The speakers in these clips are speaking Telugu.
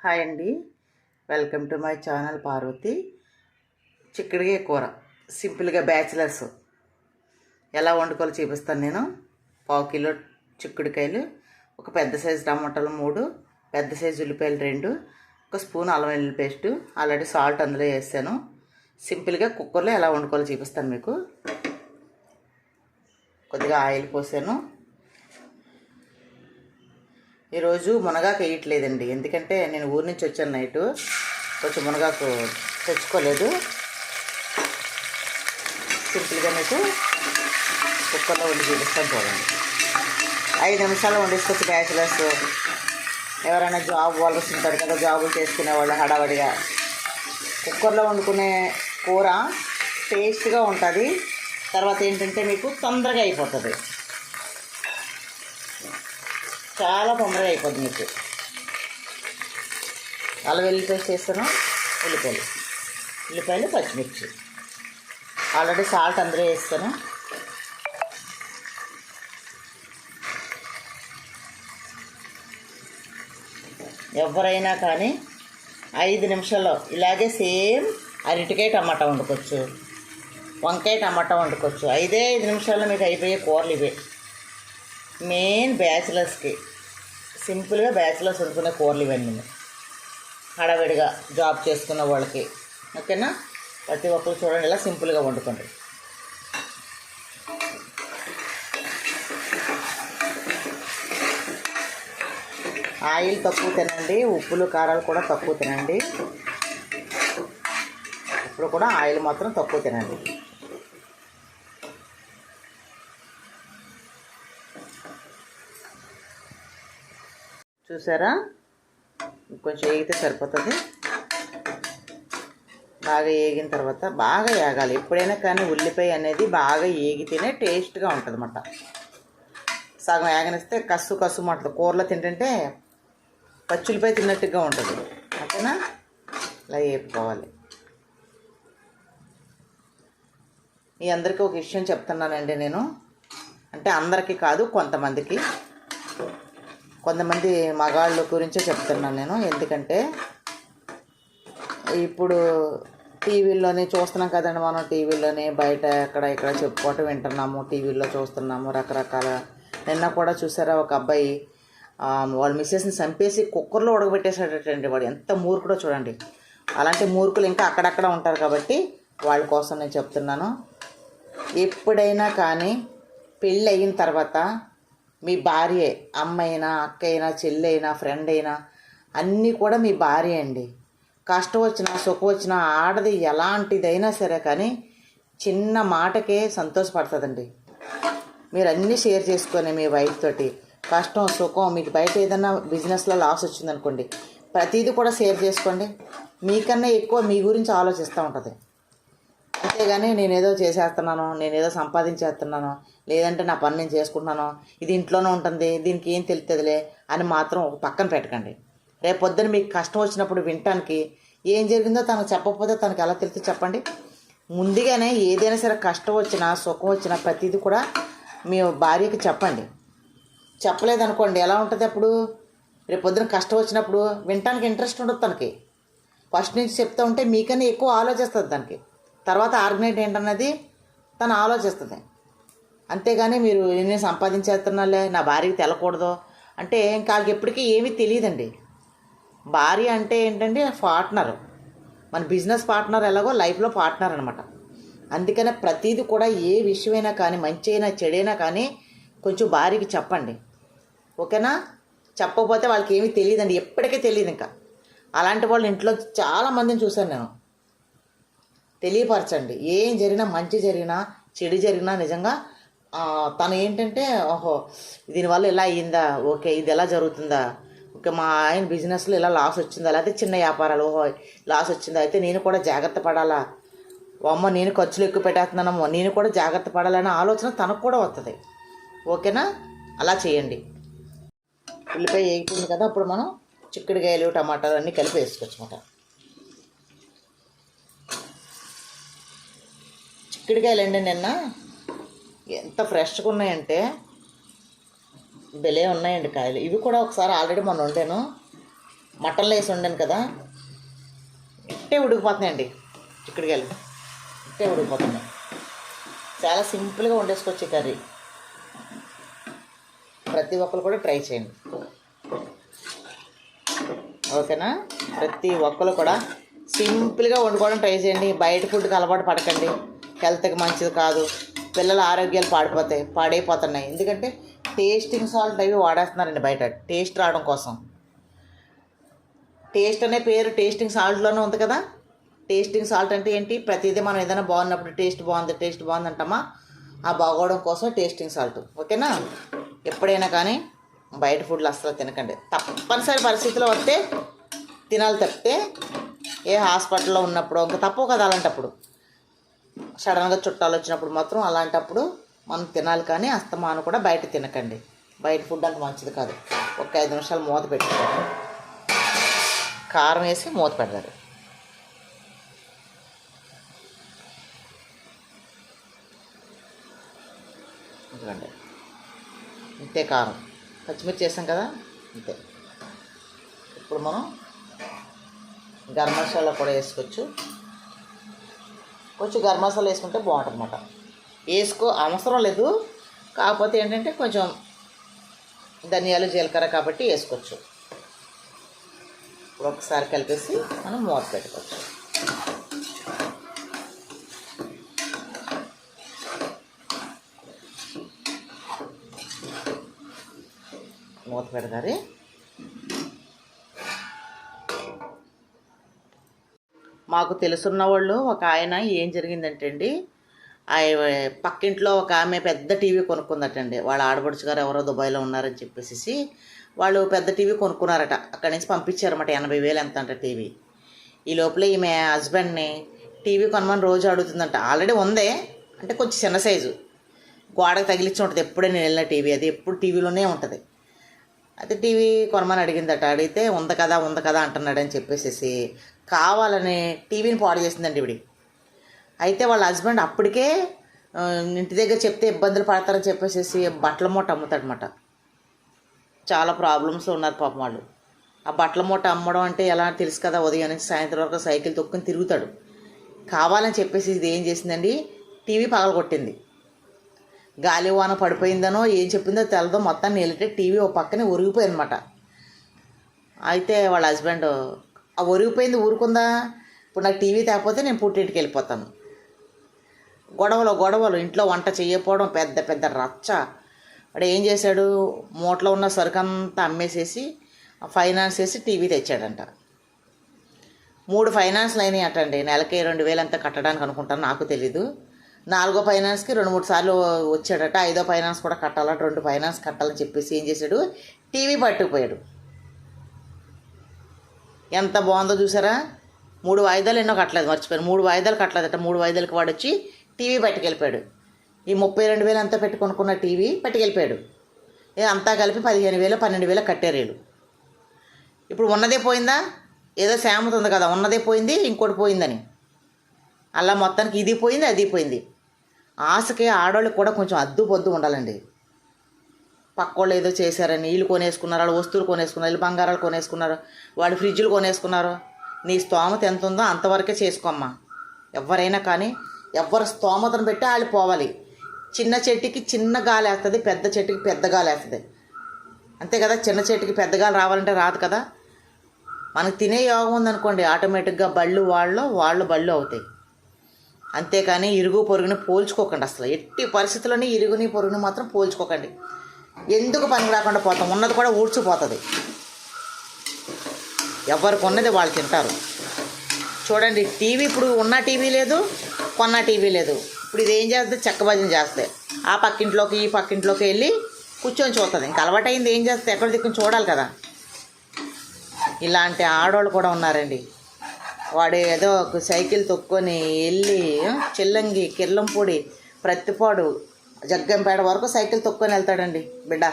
హాయ్ అండి, welcome to my channel Parvathi. చిక్కుడుకాయ కూర సింపుల్గా బ్యాచిలర్స్ ఎలా వండుకోవాలో చూపిస్తాను నేను. 1/4 కిలో చిక్కుడుకాయలు, ఒక పెద్ద సైజు టమాటాలు 3, పెద్ద సైజు ఉల్లిపాయలు 2, ఒక స్పూన్ అల్లం వెల్లుల్లి పేస్టు, ఆల్రెడీ సాల్ట్ అందులో వేసాను. సింపుల్గా కుక్కర్లో ఎలా వండుకోవాలో చూపిస్తాను మీకు. కొద్దిగా ఆయిల్ పోసాను. ఈరోజు మునగాకు వేయట్లేదండి, ఎందుకంటే నేను ఊరి నుంచి వచ్చాను నైటు, కొంచెం మునగాకు తెచ్చుకోలేదు. సింపుల్గా మీకు కుక్కర్లో వండి చూపిస్తాను చూడండి. 5 నిమిషాలు వండేసుకొచ్చి బ్యాచిలర్స్, ఎవరైనా జాబ్ వాళ్ళకి ఉంటారు కదా, జాబులు చేసుకునేవాళ్ళు హడావడిగా కుక్కర్లో వండుకునే కూర టేస్ట్గా ఉంటుంది. తర్వాత ఏంటంటే మీకు తొందరగా అయిపోతుంది, చాలా తొందరగా అయిపోద్ది మీకు. అల్లం వెల్లుల్లి పేస్ట్ వేస్తాను, ఉల్లిపాయలు పచ్చిమిర్చి, ఆల్రెడీ సాల్ట్ అందులో వేస్తాను. ఎవరైనా కానీ 5 నిమిషాల్లో ఇలాగే సేమ్ అరటికాయ టమాటా వండుకోవచ్చు, వంకాయ టమాటా వండుకోవచ్చు. 5 నిమిషాల్లో మీకు అయిపోయే కూరలు ఇవే. మెయిన్ బ్యాచిలర్స్కి సింపుల్గా బ్యాచిలర్స్ వండుకునే కూరలు ఇవన్నీ, హడావిడిగా జాబ్ చేసుకున్న వాళ్ళకి. ఓకేనా, ప్రతి ఒక్కరు చూడండి ఇలా సింపుల్గా వండుకోండి. ఆయిల్ తక్కువ తినండి, ఉప్పులు కారాలు కూడా తక్కువ తినండి. ఇప్పుడు కూడా ఆయిల్ మాత్రం తక్కువ తినండి. చూసారా, కొంచెం ఏగితే సరిపోతుంది. బాగా ఏగిన తర్వాత బాగా ఏగాలి. ఎప్పుడైనా కానీ ఉల్లిపాయ అనేది బాగా ఏగితేనే టేస్ట్గా ఉంటుంది అన్నమాట. సగం ఏగనిస్తే కస్సు మాటలు కూరలో తింటుంటే పచ్చుల్లిపాయ తిన్నట్టుగా ఉంటుంది. ఓకేనా, ఇలా వేపుకోవాలి. మీ అందరికీ ఒక విషయం చెప్తున్నానండి నేను, అంటే అందరికీ కాదు, కొంతమంది మగాళ్ళ గురించే చెప్తున్నాను నేను. ఎందుకంటే ఇప్పుడు టీవీల్లోనే చూస్తున్నాం కదండి, మనం టీవీలోనే బయట ఇక్కడ చెప్పుకోవటం వింటున్నాము, టీవీల్లో చూస్తున్నాము రకరకాల. నిన్న కూడా చూసారా, ఒక అబ్బాయి వాళ్ళ మిస్సెస్ని చంపేసి కుక్కర్లో ఉడకబెట్టేసాడటండి. వాడు ఎంత మూర్ఖుడో చూడండి. అలాంటి మూర్ఖులు ఇంకా అక్కడక్కడ ఉంటారు కాబట్టి వాళ్ళ కోసం నేను చెప్తున్నాను. ఎప్పుడైనా కానీ పెళ్ళి అయిన తర్వాత మీ భార్యే, అమ్మైనా అక్కయినా చెల్లైనా ఫ్రెండ్ అయినా అన్నీ కూడా మీ భార్య అండి. కష్టం వచ్చినా సుఖం వచ్చినా ఆడది ఎలాంటిదైనా సరే కానీ చిన్న మాటకే సంతోషపడుతుందండి. మీరు అన్నీ షేర్ చేసుకొని మీ వైఫ్ తోటి కష్టం సుఖం, మీకు బయట ఏదైనా బిజినెస్లో లాస్ వచ్చిందనుకోండి, ప్రతిదీ కూడా షేర్ చేసుకోండి. మీకన్నా ఎక్కువ మీ గురించి ఆలోచిస్తూ ఉంటుంది. అంతేగాని నేనేదో చేసేస్తున్నాను, నేనేదో సంపాదించేస్తున్నాను, లేదంటే నా పని నేను చేసుకుంటున్నాను, ఇది ఇంట్లోనే ఉంటుంది, దీనికి ఏం తెలుస్తుందిలే అని మాత్రం ఒక పక్కన పెట్టకండి. రేపు పొద్దున మీకు కష్టం వచ్చినప్పుడు వినటానికి ఏం జరిగిందో తనకు చెప్పకపోతే తనకు ఎలా తెలుస్తుంది చెప్పండి. ముందుగానే ఏదైనా సరే కష్టం వచ్చినా సుఖం వచ్చినా ప్రతిదీ కూడా మీ భార్యకి చెప్పండి. చెప్పలేదనుకోండి ఎలా ఉంటుంది అప్పుడు? రేపు పొద్దున కష్టం వచ్చినప్పుడు వినటానికి ఇంట్రెస్ట్ ఉండదు తనకి. ఫస్ట్ నుంచి చెప్తూ ఉంటే మీకన్నా ఎక్కువ ఆలోచిస్తుంది దానికి. తర్వాత ఆర్గనైట్ ఏంటన్నది తను ఆలోచిస్తుంది. అంతేగాని మీరు నేను సంపాదించేస్తున్నాలే నా భార్యకి తెలకూడదు అంటే ఇంకా వాళ్ళకి ఎప్పటికీ ఏమీ తెలియదండి. భార్య అంటే ఏంటంటే పార్ట్నర్, మన బిజినెస్ పార్ట్నర్ ఎలాగో లైఫ్లో పార్ట్నర్ అనమాట. అందుకనే ప్రతిదీ కూడా ఏ విషయమైనా కానీ మంచి అయినా చెడైనా కానీ కొంచెం భార్యకి చెప్పండి. ఓకేనా, చెప్పకపోతే వాళ్ళకి ఏమీ తెలియదండి, ఎప్పటికీ తెలియదు. ఇంకా అలాంటి వాళ్ళు ఇంట్లో చాలామందిని చూశాను నేను. తెలియపరచండి. ఏం జరిగినా, మంచి జరిగినా చెడు జరిగినా నిజంగా తను ఏంటంటే ఓహో దీనివల్ల ఇలా అయ్యిందా, ఓకే ఇది ఎలా జరుగుతుందా, ఓకే మా ఆయన బిజినెస్లో ఇలా లాస్ వచ్చిందా, లేకపోతే చిన్న వ్యాపారాలు ఓహో లాస్ వచ్చిందా, అయితే నేను కూడా జాగ్రత్త పడాలా, అమ్మ నేను ఖర్చులు ఎక్కువ పెట్టేస్తున్నానమ్మో నేను కూడా జాగ్రత్త పడాలనే ఆలోచన తనకు కూడా వస్తుంది. ఓకేనా, అలా చేయండి. ఉల్లిపాయ వేగిపోయింది కదా, అప్పుడు మనం చిక్కుడుకాయలు టమాటాలు అన్నీ కలిపి వేసుకోవచ్చు అన్నమాట. చిక్కుడుకాయలు అండి నిన్న ఎంత ఫ్రెష్గా ఉన్నాయంటే భలే ఉన్నాయండి కాయలు. ఇవి కూడా ఒకసారి ఆల్రెడీ మొన్న వండాను, మటన్లో వేసి వండాను కదా, ఇట్టే ఉడికిపోతున్నాయండి. చిక్కుడుకాయలు ఇట్టే ఉడికిపోతున్నాయి. చాలా సింపుల్గా వండేసుకోవచ్చు కర్రీ. ప్రతి ఒక్కరు కూడా ట్రై చేయండి, ఓకేనా? ప్రతి ఒక్కరు కూడా సింపుల్గా వండుకోవడం ట్రై చేయండి. బయట ఫుడ్కి అలవాటు పడకండి, హెల్త్కి మంచిది కాదు. పిల్లల ఆరోగ్యాలు పాడైపోతున్నాయి. ఎందుకంటే టేస్టింగ్ సాల్ట్ అవి వాడేస్తున్నారండి బయట, టేస్ట్ రావడం కోసం. టేస్ట్ అనే పేరు టేస్టింగ్ సాల్ట్లోనే ఉంది కదా. టేస్టింగ్ సాల్ట్ అంటే ఏంటి? ప్రతిదీ మనం ఏదైనా బాగున్నప్పుడు టేస్ట్ బాగుంది అంటామా, ఆ బాగోవడం కోసం టేస్టింగ్ సాల్ట్, ఓకేనా? ఎప్పుడైనా కానీ బయట ఫుడ్లు అస్సలు తినకండి. తప్పనిసరి పరిస్థితిలో వస్తే తినాలి, తప్పితే ఏ హాస్పిటల్లో ఉన్నప్పుడు ఇంకా తప్పవు కదా. అలాంటప్పుడు సడన్గా చుట్టాలు వచ్చినప్పుడు మాత్రం అలాంటప్పుడు మనం తినాలి. కానీ అస్తమాను కూడా బయట తినకండి. బయట ఫుడ్ అంత మంచిది కాదు. ఒక 5 నిమిషాలు మూత పెట్టుకోండి, కారం వేసి మూత పెడతారు. ఎందుకండి ఇంతే, కారం పచ్చిమిర్చి వేసాం కదా, అంతే. ఇప్పుడు మనం గరం మసాలా కూడా వేసుకోవచ్చు. కొంచెం గరం మసాలా వేసుకుంటే బాగుంటుంది అన్నమాట. అవసరం లేదు, కాకపోతే ఏంటంటే కొంచెం ధనియాలు జీలకర్ర కాబట్టి వేసుకోవచ్చు. ఇప్పుడు ఒకసారి కలిపేసి మనం మూత పెట్టుకోవచ్చు. మూత పెడతారు. మాకు తెలుసున్న వాళ్ళు ఒక ఆయన ఏం జరిగిందంటే అండి, పక్కింట్లో ఒక ఆమె పెద్ద టీవీ కొనుక్కుందటండి. వాళ్ళ ఆడపడుచు గారు ఎవరో దుబాయ్లో ఉన్నారని చెప్పేసి వాళ్ళు పెద్ద టీవీ కొనుక్కున్నారట. అక్కడి నుంచి పంపించారన్నమాట. 80,000 ఎంత అంట టీవీ. ఈ లోపల ఈమె హస్బెండ్ని టీవీ కొనమని రోజు అడుగుతుందంట. ఆల్రెడీ ఉందే, అంటే కొంచెం చిన్న సైజు, గోడకు తగిలించి ఉంటుంది. ఎప్పుడే నేను వెళ్ళిన టీవీ, అది ఎప్పుడు టీవీలోనే ఉంటుంది. అయితే టీవీ కొనమని అడిగిందట. అడిగితే ఉంది కదా అంటున్నాడని చెప్పేసి కావాలని టీవీని పాడు చేసిందండి ఇవిడి. అయితే వాళ్ళ హస్బెండ్ అప్పటికే ఇంటి దగ్గర చెప్తే ఇబ్బందులు పడతారని చెప్పేసి బట్టల మూట అమ్ముతాడనమాట. చాలా ప్రాబ్లమ్స్లో ఉన్నారు పాపం వాళ్ళు. ఆ బట్టల మూట అమ్మడం అంటే ఎలా తెలుసు కదా, ఉదయం నుంచి సాయంత్రం వరకు సైకిల్ తొక్కుని తిరుగుతాడు. కావాలని చెప్పేసి ఇది ఏం చేసిందండి, టీవీ పగలగొట్టింది. గాలి వాన పడిపోయిందనో ఏం చెప్పిందో తెలదో, మొత్తాన్ని నిలిటే టీవీ ఓ పక్కనే ఒరిగిపోయిందన్నమాట. అయితే వాళ్ళ హస్బెండ్ ఆ ఒరిగిపోయింది ఊరుకుందా, ఇప్పుడు నాకు టీవీ తేకపోతే నేను పుట్టింటికి వెళ్ళిపోతాను. గొడవలు, ఇంట్లో వంట చేయకపోవడం, పెద్ద పెద్ద రచ్చ. వాడు ఏం చేశాడు, మూటలో ఉన్న సరుకంతా అమ్మేసేసి ఫైనాన్స్ వేసి టీవీ తెచ్చాడంట. 3 ఫైనాన్స్లు అయినాయి అటండి. నెలకి 2,000 అంతా కట్టడానికి అనుకుంటాను, నాకు తెలీదు. 4వ ఫైనాన్స్కి 2-3 సార్లు వచ్చాడట. 5వ ఫైనాన్స్ కూడా కట్టాలట. 2 ఫైనాన్స్ కట్టాలని చెప్పేసి ఏం చేశాడు, టీవీ పట్టుకుపోయాడు. ఎంత బాగుందో చూసారా. 3 వాయిదాలు ఎన్నో కట్టలేదు, మర్చిపోయాను. 3 వాయిదాలు కట్టలేదట. 3 వాయిదాలకి వాడు వచ్చి టీవీ పట్టుకెళ్ళిపోయాడు. ఈ 32,000 అంతా పెట్టి కొనుక్కున్న టీవీ పట్టుకెళ్ళిపోయాడు. అంతా కలిపి 15,000 12,000 కట్టారు వీళ్ళు. ఇప్పుడు ఉన్నదే పోయిందా, ఏదో సామెత ఉంది కదా, ఉన్నదే పోయింది ఇంకోటి పోయిందని. అలా మొత్తానికి ఇది పోయింది అది పోయింది. ఆశకి ఆడవాళ్ళకి కూడా కొంచెం అద్దు పొద్దు ఉండాలండి. పక్కోళ్ళు ఏదో చేశారని వీళ్ళు కొనేసుకున్నారు, వాళ్ళు వస్తువులు కొనేసుకున్నారు, వీళ్ళు బంగారాలు కొనేసుకున్నారు, వాళ్ళు ఫ్రిడ్జ్లు కొనేసుకున్నారు. నీ స్తోమత ఎంత ఉందో అంతవరకే చేసుకోమ్మా. ఎవరైనా కానీ ఎవరి స్తోమతను పెట్టి వాళ్ళు పోవాలి. చిన్న చెట్టుకి చిన్న గాలి వేస్తుంది, పెద్ద చెట్టుకి పెద్ద గాలి వేస్తుంది, అంతే కదా. చిన్న చెట్టుకి పెద్ద గాలి రావాలంటే రాదు కదా. మనకు తినే యోగం ఉందనుకోండి, ఆటోమేటిక్గా వాళ్ళు బళ్ళు అవుతాయి. అంతేకాని ఇరుగు పొరుగుని పోల్చుకోకండి. అసలు ఎట్టి పరిస్థితుల్లోని ఇరుగుని పొరుగుని మాత్రం పోల్చుకోకండి. ఎందుకు పనికి రాకుండా పోతాం, ఉన్నది కూడా ఊడ్చిపోతుంది. ఎవరికి ఉన్నది వాళ్ళు తింటారు. చూడండి, టీవీ ఇప్పుడు ఉన్న టీవీ లేదు, కొన్న టీవీ లేదు. ఇప్పుడు ఇది ఏం చేస్తుంది, చెక్కభజన చేస్తే ఆ పక్కింట్లోకి ఈ పక్కింట్లోకి వెళ్ళి కూర్చొని చూస్తుంది. ఇంకా అలవాటైంది ఏం చేస్తే ఎక్కడ దిక్కుని చూడాలి కదా. ఇలాంటి ఆడవాళ్ళు కూడా ఉన్నారండి. వాడు ఏదో ఒక సైకిల్ తొక్కొని వెళ్ళి చిల్లంగి, కిర్లంపూడి, ప్రత్తిపాడు, జగ్గంపేట వరకు సైకిల్ తొక్కొని వెళ్తాడండి బిడ్డ.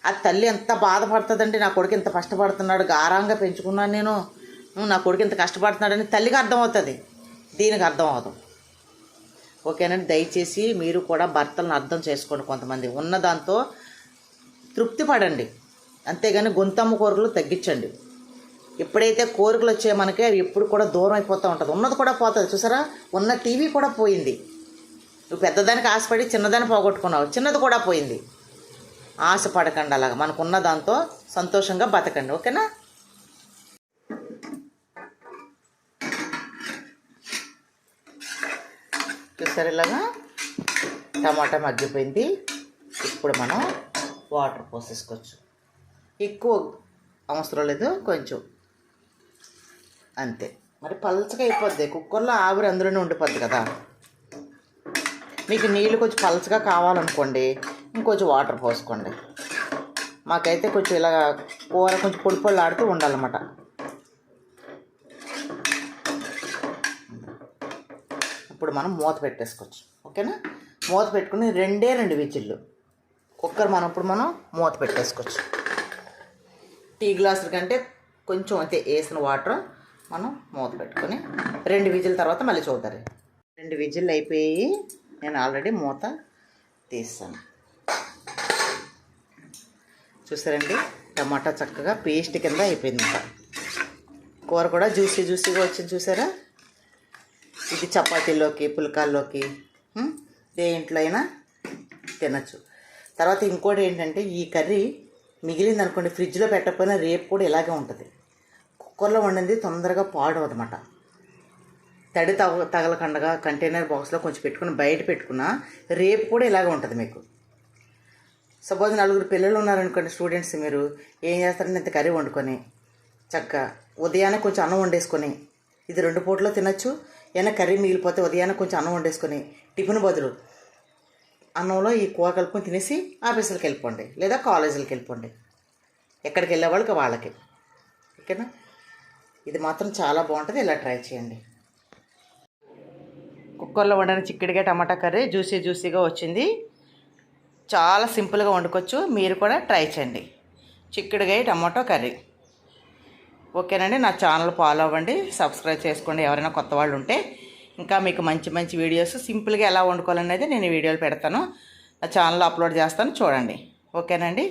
ఆ తల్లి ఎంత బాధపడుతుందండి, నా కొడుకు ఇంత కష్టపడుతున్నాడు, గారంగా పెంచుకున్నాను నేను, నా కొడుకు ఇంత కష్టపడుతున్నాడని తల్లికి అర్థమవుతుంది, దీనికి అర్థం అవుతుంది. ఓకేనండి, దయచేసి మీరు కూడా భర్తలను అర్థం చేసుకోండి. కొంతమంది ఉన్నదాంతో తృప్తి పడండి, అంతేగాని గొంతమ్మ కోరికలు తగ్గించండి. ఎప్పుడైతే కోరికలు వచ్చాయో మనకి అవి ఎప్పుడు కూడా దూరం అయిపోతూ ఉంటుంది. ఉన్నది కూడా పోతుంది. చూసారా, ఉన్న టీవీ కూడా పోయింది. నువ్వు పెద్దదానికి ఆశపడి చిన్నదాన్ని పోగొట్టుకున్నావు, చిన్నది కూడా పోయింది. ఆశపడకండి, అలాగా మనకున్న దాంతో సంతోషంగా బతకండి. ఓకేనా? చూసారు, ఇలాగా టమాటా మగ్గిపోయింది. ఇప్పుడు మనం వాటర్ పోసేసుకోవచ్చు. ఎక్కువ అవసరం లేదు, కొంచెం అంతే. మరి పలచగా అయిపోద్ది, కుక్కర్లో ఆవిరి అందులోనే ఉండిపోద్ది కదా. మీకు నీళ్ళు కొంచెం పలచగా కావాలనుకోండి, ఇంకొంచెం వాటర్ పోసుకోండి. మాకైతే కొంచెం ఇలా కూర కొంచెం పొడి పొడి ఆడుతూ ఉండాలన్నమాట. ఇప్పుడు మనం మూత పెట్టేసుకోవచ్చు. ఓకేనా? మూత పెట్టుకుని 2 విజిల్లు కుక్కర్ ఇప్పుడు మనం మూత పెట్టేసుకోవచ్చు. టీ గ్లాసుల కంటే కొంచెం అంతే వేసిన వాటర్ మనం మూత పెట్టుకొని 2 విజిల్ తర్వాత మళ్ళీ చూద్దాం. 2 విజిల్లు అయిపోయి నేను ఆల్రెడీ మూత తీస్తాను. చూసారండి, టమాటా చక్కగా పేస్ట్ కింద అయిపోయింది. ఇంకా కూర కూడా జ్యూసీగా వచ్చింది. చూసారా, ఇది చపాతీలోకి పుల్కాల్లోకి దేంట్లో అయినా తినచ్చు. తర్వాత ఇంకోటి ఏంటంటే, ఈ కర్రీ మిగిలింది అనుకోండి, ఫ్రిడ్జ్లో పెట్టకపోయినా రేపు కూడా ఇలాగే ఉంటుంది. కుక్కర్లో వండింది తొందరగా పాడు అనమాట. తడి తగలకుండా కంటైనర్ బాక్స్లో కొంచెం పెట్టుకుని బయట పెట్టుకున్నా రేపు కూడా ఇలాగే ఉంటుంది మీకు. సపోజ్ 4 పిల్లలు ఉన్నారనుకోండి, స్టూడెంట్స్, మీరు ఏం చేస్తారంటే ఇంత కర్రీ వండుకొని చక్కగా ఉదయాన్నే కొంచెం అన్నం వండేసుకొని ఇది 2 పూటలో తినచ్చు. ఏమైనా కర్రీ మిగిలిపోతే ఉదయాన్నే కొంచెం అన్నం వండేసుకొని టిఫిన్ బదులు అన్నంలో ఈ కూర కలుపుకొని తినేసి ఆఫీసులకు వెళ్ళిపోండి, లేదా కాలేజీలకు వెళ్ళిపోండి, ఎక్కడికి వెళ్ళే వాళ్ళకి. ఓకేనా? ఇది మాత్రం చాలా బాగుంటుంది, ఇలా ట్రై చేయండి. కుక్కర్లో వండిన చిక్కుడుగా టమాటా కర్రీ జ్యూసీగా వచ్చింది. చాలా సింపుల్గా వండుకోవచ్చు. మీరు కూడా ట్రై చేయండి, చిక్కుడుగాయ టమాటో కర్రీ. ఓకేనండి? నా ఛానల్ ఫాలో అవ్వండి, సబ్స్క్రైబ్ చేసుకోండి ఎవరైనా కొత్త వాళ్ళు ఉంటే. ఇంకా మీకు మంచి వీడియోస్ సింపుల్గా ఎలా వండుకోవాలనేది నేను ఈ వీడియోలు పెడతాను, నా ఛానల్లో అప్లోడ్ చేస్తాను, చూడండి. ఓకేనండి?